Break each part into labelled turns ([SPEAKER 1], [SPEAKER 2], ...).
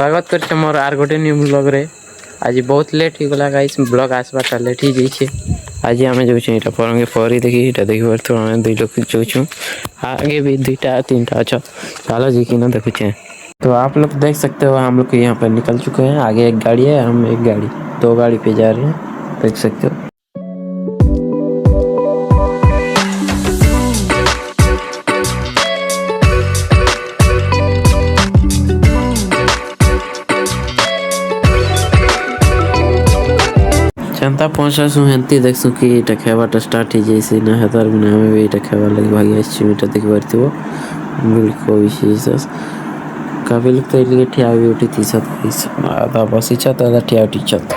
[SPEAKER 1] स्वागत कर मोर आर गोटे न्यू ब्लॉग रे। आज बहुत लेट हो गला गाइस, ब्लॉग आसबाटा लेट ही जाइए। आज आम जाऊँ पर परी देखी ये देखी पार्थ आम दुई लोग जाऊँ, आगे भी दुईटा तीन टा अच्छा चलो जी कि देखुचे। तो आप लोग देख सकते हो हम लोग यहाँ पर निकल चुके हैं। आगे एक गाड़ी है, हम एक गाड़ी दो गाड़ी पे जा रहे हैं, देख सकते हो। जनता पहुँचा हेंती देखसु कि ये खेवाटा स्टार्ट ही जैसे ना हेतार बिना हमें भी खेवा लगे भागी आसटा देख पारथि बिल्कुल विशेष काफी लोग तो ये ठिया भी उठी थी आधा बसी छत आधा ठिया उठी छत।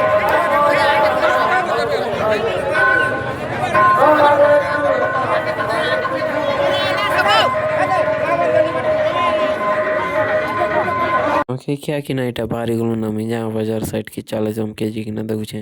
[SPEAKER 1] क्या कि ना এটা ভারী গুলো নামি যা বাজার সাইড কি চালে জম কেজি কিনা দেখুছে।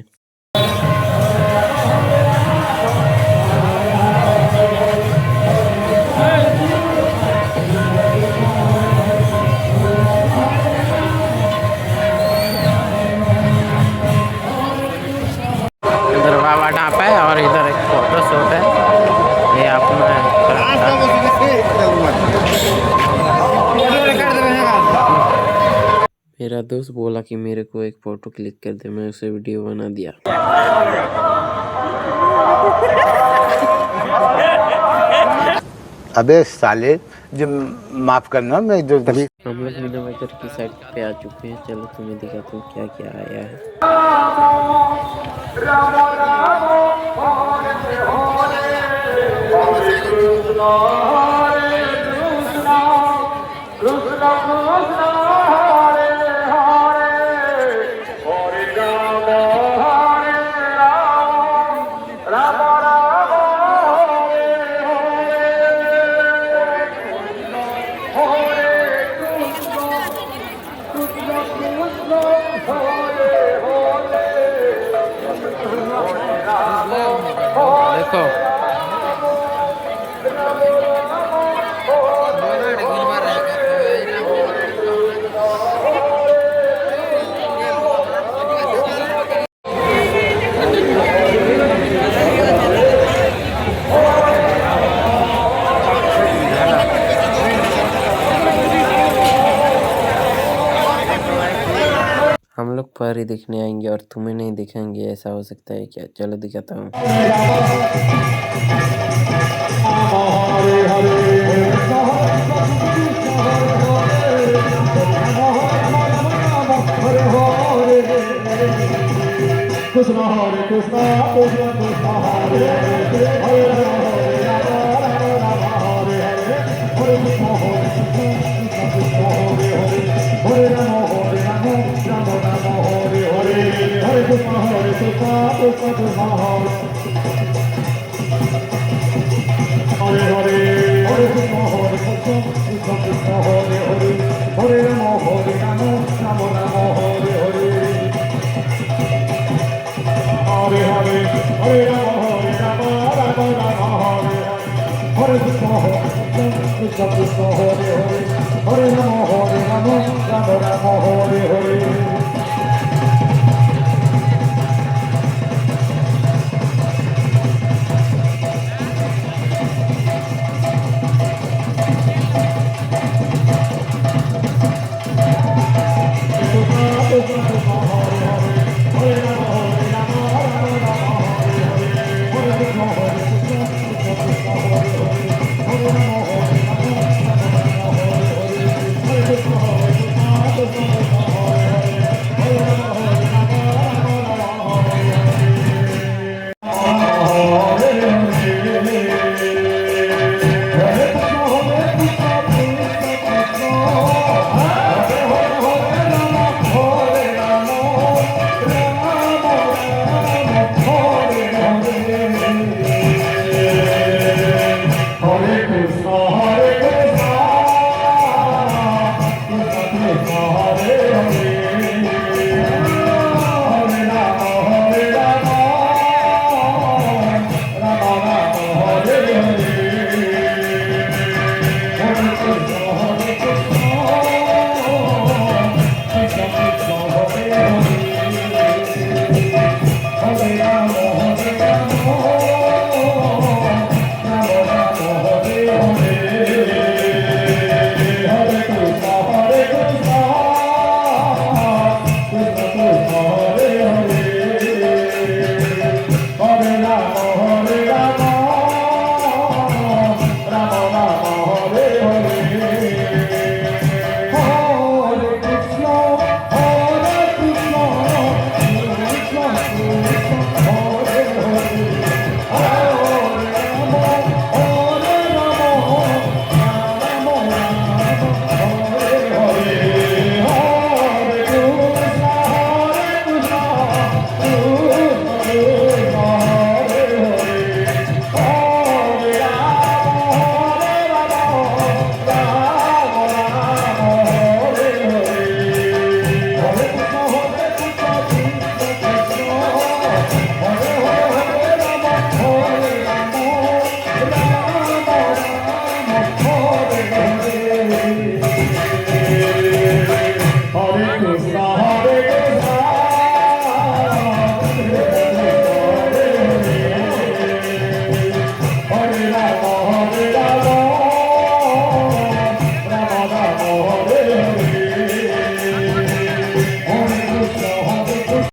[SPEAKER 1] इधर बाबा ढाप है और इधर एक फोटो शॉट है। ये अपना मेरा दोस्त बोला कि मेरे को एक फोटो क्लिक कर दे, मैं उसे वीडियो बना दिया।
[SPEAKER 2] अबे साले जो माफ करना, मैं जो तभी
[SPEAKER 1] हम लोग मीना बाजार की साइड पे आ चुके हैं। चलो तुम्हें दिखाता हूँ क्या क्या आया है। देखो हम लोग परी देखने आएंगे और तुम्हें नहीं दिखाएंगे, ऐसा हो सकता है क्या? चलो दिखाता हूँ। कृष्ण हरे कृष्ण कृष्ण कृष्ण हरे हरे हरे
[SPEAKER 3] Hare Rama